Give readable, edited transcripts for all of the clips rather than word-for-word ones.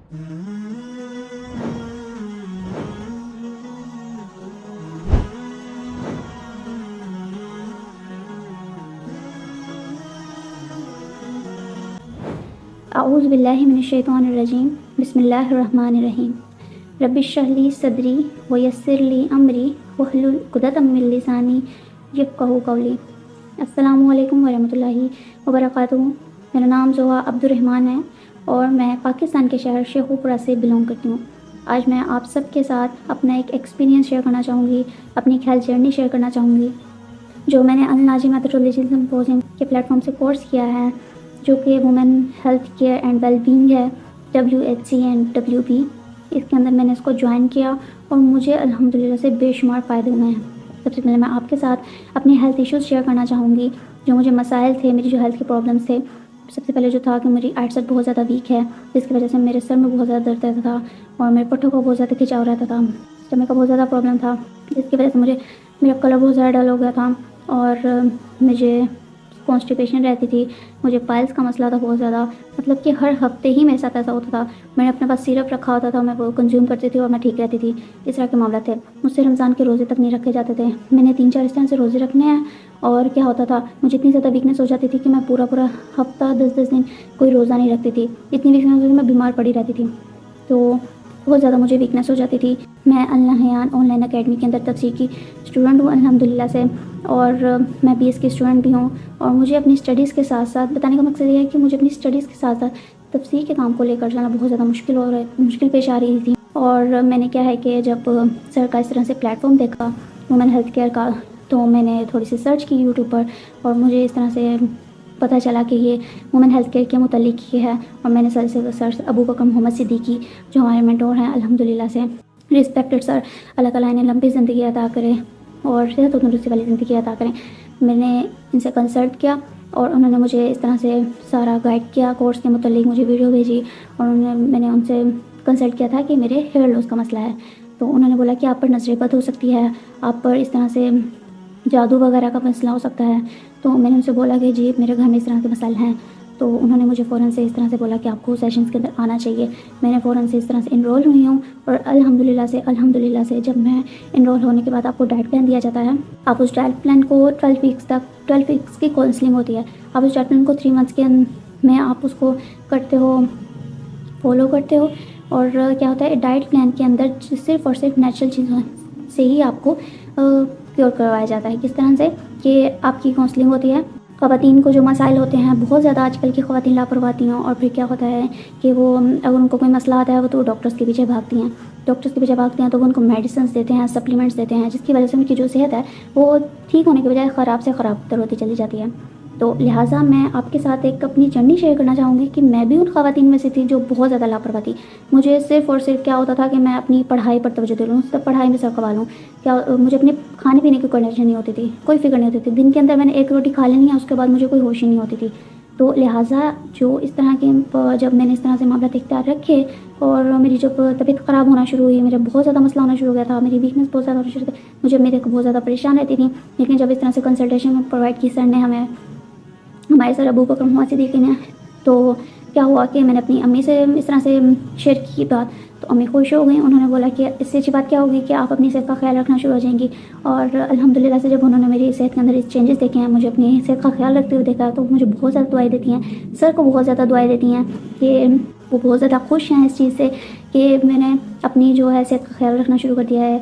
اعوذ باللہ من الشیطان الرجیم، بسم اللہ الرحمن الرحیم۔ رب اشرح لی صدری ویسر لی امری واحلل عقدۃ من لسانی یفقہوا قولی۔ السلام علیکم ورحمۃ اللہ وبرکاتہ۔ میرا نام زوہا عبد الرحمن ہے اور میں پاکستان کے شہر شیخو پورہ سے بلونگ کرتی ہوں۔ آج میں آپ سب کے ساتھ اپنا ایک ایکسپیرینس شیئر کرنا چاہوں گی، اپنی ہیلتھ جرنی شیئر کرنا چاہوں گی جو میں نے الناجی میتھڈولوجی سمپوزیم کے پلیٹ فارم سے کورس کیا ہے، جو کہ women health care and well being ہے، WHC اینڈ WB۔ اس کے اندر میں نے اس کو جوائن کیا اور مجھے الحمدللہ سے بے شمار فائدے ہوئے ہیں۔ سب سے پہلے میں آپ کے ساتھ اپنے ہیلتھ ایشوز شیئر کرنا چاہوں گی، جو مجھے مسائل تھے، میری جو ہیلتھ کے پرابلمس تھے۔ سب سے پہلے جو تھا کہ میری آئٹ سیٹ بہت زیادہ ویک ہے، جس کی وجہ سے میرے سر میں بہت زیادہ درد رہتا تھا اور میرے پٹھوں کو بہت زیادہ کھنچاؤ رہتا تھا۔ اسٹمک کا بہت زیادہ پرابلم تھا، جس کی وجہ سے میرا کلر بہت زیادہ ڈل ہو گیا تھا اور مجھے کانسٹیپیشن رہتی تھی، مجھے پائلس کا مسئلہ تھا بہت زیادہ، مطلب کہ ہر ہفتے ہی میرے ساتھ ایسا ہوتا تھا۔ میں نے اپنے پاس سیرپ رکھا ہوتا تھا، میں وہ کنزیوم کرتی تھی اور میں ٹھیک رہتی تھی۔ اس طرح کے معاملہ تھے۔ مجھ سے رمضان کے روزے تک نہیں رکھے جاتے تھے۔ میں نے 3-4 اس طرح سے روزے رکھنے ہیں اور کیا ہوتا تھا، مجھے اتنی زیادہ ویکنیس ہو جاتی تھی کہ میں پورا ہفتہ 10 دن کوئی روزہ نہیں رکھتی تھی۔ اتنی ویکنیس ہوتی تھی میں بیمار پڑی رہتی تھی، تو بہت زیادہ مجھے ویکنیس ہو جاتی تھی۔ میں النحیان آن لائن اکیڈمی کے اندر تفسیر کی اسٹوڈنٹ ہوں الحمدللہ سے، اور میں BS کی اسٹوڈنٹ بھی ہوں۔ اور مجھے اپنی اسٹڈیز کے ساتھ ساتھ بتانے کا مقصد یہ ہے کہ مجھے اپنی اسٹڈیز کے ساتھ ساتھ تفسیر کے کام کو لے کر جانا بہت زیادہ مشکل پیش آ رہی تھی۔ اور میں نے کیا ہے کہ جب سر کا اس طرح سے پلیٹ فارم دیکھا وومن ہیلتھ کیئر کا، تو میں نے تھوڑی سی سرچ کی یوٹیوب پر، اور مجھے اس طرح سے پتہ چلا کہ یہ وومن ہیلتھ کیئر کے متعلق یہ ہے۔ اور میں نے سر ابو بکر محمد صدیقی، جو ہمارے مینٹور ہیں الحمدللہ سے، رسپیکٹڈ سر، اللہ تعالیٰ نے لمبی زندگی عطا کرے اور صحت و تندرستی والی زندگی عطا کریں، میں نے ان سے کنسلٹ کیا اور انہوں نے مجھے اس طرح سے سارا گائیڈ کیا، کورس کے متعلق مجھے ویڈیو بھیجی، اور میں نے ان سے کنسلٹ کیا تھا کہ میرے ہیئر لاس کا مسئلہ ہے۔ تو انہوں نے بولا کہ آپ پر نظر بد ہو سکتی ہے، آپ پر اس طرح سے جادو وغیرہ کا مسئلہ ہو سکتا ہے۔ تو میں نے ان سے بولا کہ جی میرے گھر میں اس طرح کے مسائل ہیں۔ تو انہوں نے مجھے فوراً سے اس طرح سے بولا کہ آپ کو سیشنز کے اندر آنا چاہیے۔ میں نے فوراً سے اس طرح سے انرول ہوئی ہوں، اور الحمدللہ سے جب میں انرول ہونے کے بعد آپ کو ڈائٹ پلان دیا جاتا ہے۔ آپ اس ڈائٹ پلان کو 12 ویکس کی کاؤنسلنگ ہوتی ہے، آپ اس ڈائٹ پلان کو 3 منتھس کے میں آپ اس کو کرتے ہو، فالو کرتے ہو۔ اور کیا ہوتا ہے ڈائٹ پلان کے اندر صرف اور صرف نیچرل چیزوں سے ہی آپ کو کیور کروایا جاتا ہے۔ کس طرح سے کہ آپ کی کاؤنسلنگ ہوتی ہے، خواتین کو جو مسائل ہوتے ہیں، بہت زیادہ آج کل کی خواتین لاپرواہ ہوتی ہیں، اور پھر کیا ہوتا ہے کہ وہ اگر ان کو کوئی مسئلہ آتا ہے تو ڈاکٹرز کے پیچھے بھاگتی ہیں، تو وہ ان کو میڈیسنس دیتے ہیں، سپلیمنٹس دیتے ہیں، جس کی وجہ سے ان کی جو صحت ہے وہ ٹھیک ہونے کے بجائے خراب سے خراب تر ہوتی چلی جاتی ہے۔ تو لہٰذا میں آپ کے ساتھ ایک اپنی جرنی شیئر کرنا چاہوں گی کہ میں بھی ان خواتین میں سے تھی جو بہت زیادہ لاپرواہ تھی۔ مجھے صرف اور صرف کیا ہوتا تھا کہ میں اپنی پڑھائی پر توجہ دے لوں، سب پڑھائی میں سر کھوا لوں، مجھے اپنے کھانے پینے کی کوئی ٹینشن نہیں ہوتی تھی، کوئی فکر نہیں ہوتی تھی۔ دن کے اندر میں نے 1 روٹی کھا لینی ہے، اس کے بعد مجھے کوئی ہوش ہی نہیں ہوتی تھی۔ تو لہٰذا جو اس طرح کے جب میں نے اس طرح سے معاملات اختیار رکھے اور میری جب طبیعت خراب ہونا شروع ہوئی، میرا بہت زیادہ مسئلہ ہونا شروع ہو گیا تھا، میری ویکنیس بہت زیادہ ہونا شروع ہوئی، مجھے میرے کو بہت زیادہ پریشان رہتی تھی۔ لیکن جب اس طرح سے کنسلٹیشن پرووائڈ کی سر نے ہمارے سر ابو بکر محمد صدیقی نے، تو کیا ہوا کہ میں نے اپنی امی سے اس طرح سے شیئر کی بات، تو امی خوش ہو گئیں۔ انہوں نے بولا کہ اس سے اچھی بات کیا ہوگی کہ آپ اپنی صحت کا خیال رکھنا شروع ہو جائیں گی۔ اور الحمدللہ سے جب انہوں نے میری صحت کے اندر اس چینجز دیکھے ہیں، مجھے اپنی صحت کا خیال رکھتے ہوئے دیکھا، تو مجھے بہت زیادہ دعائیں دیتی ہیں، سر کو بہت زیادہ دعائیں دیتی ہیں کہ وہ بہت زیادہ خوش ہیں اس چیز سے کہ میں نے اپنی جو ہے صحت کا خیال رکھنا شروع کر دیا ہے۔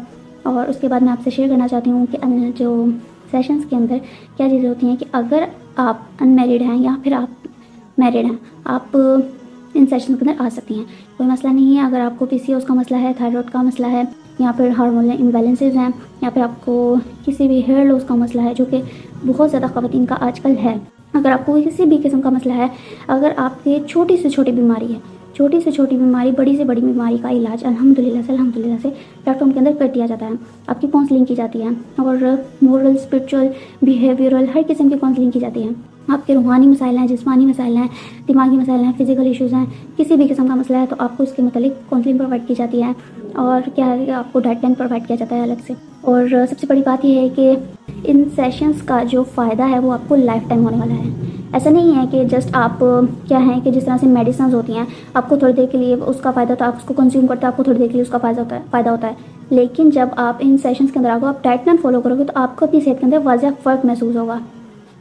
اور اس کے بعد میں آپ سے شیئر کرنا چاہتی ہوں کہ جو سیشنز کے اندر کیا چیزیں ہوتی ہیں کہ اگر آپ انمیرڈ ہیں یا پھر آپ میرڈ ہیں، آپ ان سیشن کے اندر آ سکتی ہیں، کوئی مسئلہ نہیں ہے۔ اگر آپ کو PCOS کا مسئلہ ہے، تھائرائڈ کا مسئلہ ہے، یا پھر ہارمونل امبیلنسز ہیں، یا پھر آپ کو کسی بھی ہیئر لاس کا مسئلہ ہے، جو کہ بہت زیادہ خواتین کا آج کل ہے، اگر آپ کو کسی بھی قسم کا مسئلہ ہے، اگر آپ کی چھوٹی سے چھوٹی بیماری ہے، چھوٹی سے چھوٹی بیماری، بڑی سے بڑی بیماری کا علاج الحمدللہ سے پلیٹ فارم کے اندر کر دیا جاتا ہے۔ آپ کی کاؤنسلنگ کی جاتی ہے، اور مورل، اسپرچل، بیہیویئرل، ہر قسم کی کاؤنسلنگ کی جاتی ہے۔ آپ کے روحانی مسائل ہیں، جسمانی مسائل ہیں، دماغی مسائل ہیں، فزیکل ایشوز ہیں، کسی بھی قسم کا مسئلہ ہے تو آپ کو اس کے متعلق کاؤنسلنگ پرووائڈ کی جاتی ہے، اور کیا ہے کہ آپ کو ڈائٹ پلان پرووائڈ کیا جاتا ہے الگ سے۔ اور سب سے بڑی بات یہ ہے کہ ان سیشنز کا جو فائدہ ہے وہ آپ کو لائف ٹائم ہونے والا ہے۔ ایسا نہیں ہے کہ جسٹ آپ کیا ہے کہ جس طرح سے میڈیسنز ہوتی ہیں آپ کو تھوڑی دیر کے لیے اس کا فائدہ ہوتا ہے، آپ اس کو کنزیوم کرتے ہیں، آپ کو تھوڑی دیر کے لیے اس کا فائدہ ہوتا ہے، لیکن جب آپ ان سیشنز کے اندر آپ ڈائٹ پلان فالو کرو گے تو آپ کو اپنی صحت کے اندر واضح فرق محسوس ہوگا.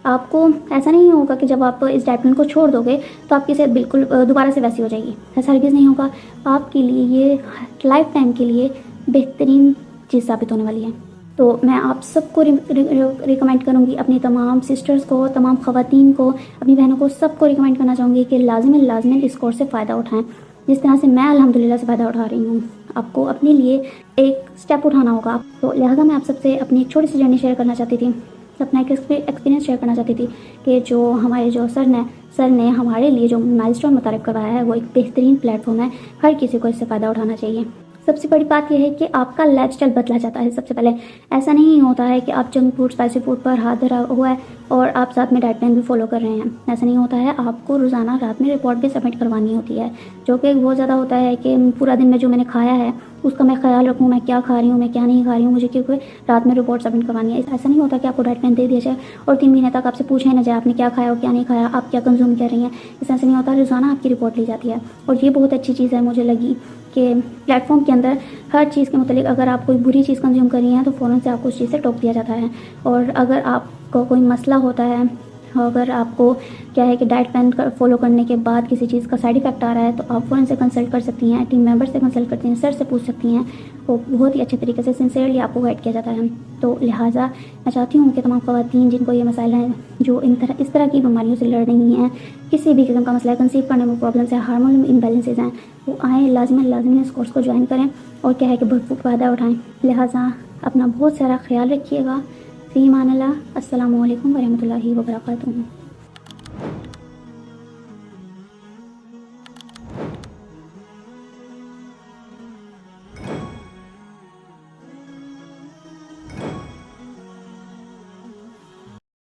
آپ کو ایسا نہیں ہوگا کہ جب آپ اس ڈائٹ پلان کو چھوڑ دو گے تو آپ کی صحت بالکل دوبارہ سے ویسی ہو جائے گی. ایسا ہرگز نہیں ہوگا. آپ کے لیے یہ لائف ٹائم کے لیے بہترین چیز ثابت ہونے والی ہے. تو میں آپ سب کو ریکمینڈ کروں گی، اپنی تمام سسٹرز کو، تمام خواتین کو، اپنی بہنوں کو، سب کو ریکمینڈ کرنا چاہوں گی کہ لازماً اس کورس سے فائدہ اٹھائیں جس طرح سے میں الحمدللہ سے فائدہ اٹھا رہی ہوں. آپ کو اپنے لیے ایک سٹیپ اٹھانا ہوگا. تو لہٰذا میں آپ سب سے اپنی ایک چھوٹی سی جرنی شیئر کرنا چاہتی تھی، اپنا ایک ایکسپیرینس شیئر کرنا چاہتی تھی کہ جو ہمارے سر نے ہمارے لیے جو مائلسٹون متعارف کروایا ہے وہ ایک بہترین پلیٹ فارم ہے. ہر کسی کو اس سے فائدہ اٹھانا چاہیے. سب سے بڑی بات یہ ہے کہ آپ کا لائف اسٹائل بدلا جاتا ہے. سب سے پہلے ایسا نہیں ہوتا ہے کہ آپ جنک فوڈ، اسپائسی فوڈ پر ہاتھ دھرا ہوا ہے اور آپ ساتھ میں ڈائٹ پلان بھی فالو کر رہے ہیں. ایسا نہیں ہوتا ہے. آپ کو روزانہ رات میں رپورٹ بھی سبمٹ کروانی ہوتی ہے، جو کہ بہت زیادہ ہوتا ہے کہ پورا دن میں جو میں نے کھایا ہے اس کا میں خیال رکھوں، میں کیا کھا رہی ہوں، میں کیا نہیں کھا رہی ہوں، مجھے کیونکہ رات میں رپورٹ سبمٹ کروانی ہے. ایسا نہیں ہوتا کہ آپ کو ڈائٹ پلان دے دیا جائے اور 3 مہینے تک آپ سے پوچھا نہ جائے آپ نے کیا کھایا اور کیا نہیں کھایا، آپ کیا کنزیوم کر رہی ہیں. اس طرح سے نہیں ہوتا. روزانہ آپ کی رپورٹ لی جاتی ہے اور یہ بہت اچھی چیز ہے مجھے لگی کہ پلیٹ فارم کے اندر ہر چیز کے متعلق اگر آپ کوئی بری چیز کنزیوم کر رہی ہیں تو فوراً سے آپ کو اس چیز سے ٹوک دیا جاتا ہے. اور اگر آپ کو کوئی مسئلہ ہوتا ہے، اگر آپ کو کیا ہے کہ ڈائٹ پلان فالو کرنے کے بعد کسی چیز کا سائڈ افیکٹ آ رہا ہے تو آپ فوراً سے کنسلٹ کر سکتی ہیں، ٹیم ممبر سے کنسلٹ کرتی ہیں، سر سے پوچھ سکتی ہیں. وہ بہت ہی اچھے طریقے سے سنسیئرلی آپ کو گائڈ کیا جاتا ہے. تو لہٰذا میں چاہتی ہوں کہ تمام خواتین جن کو یہ مسائل ہیں، جو اس طرح کی بیماریوں سے لڑ رہی ہیں، کسی بھی قسم کا مسئلہ ہے، کنسیو کرنے میں پرابلمس ہیں، ہارمون امبیلنسز ہیں، وہ آئیں لازماً اس کورس کو جوائن کریں اور کیا ہے کہ بھرپور فائدہ اٹھائیں. لہٰذا اپنا بہت سارا خیال رکھیے گا. فی امان اللہ. السلام علیکم ورحمۃ اللہ وبرکاتہ.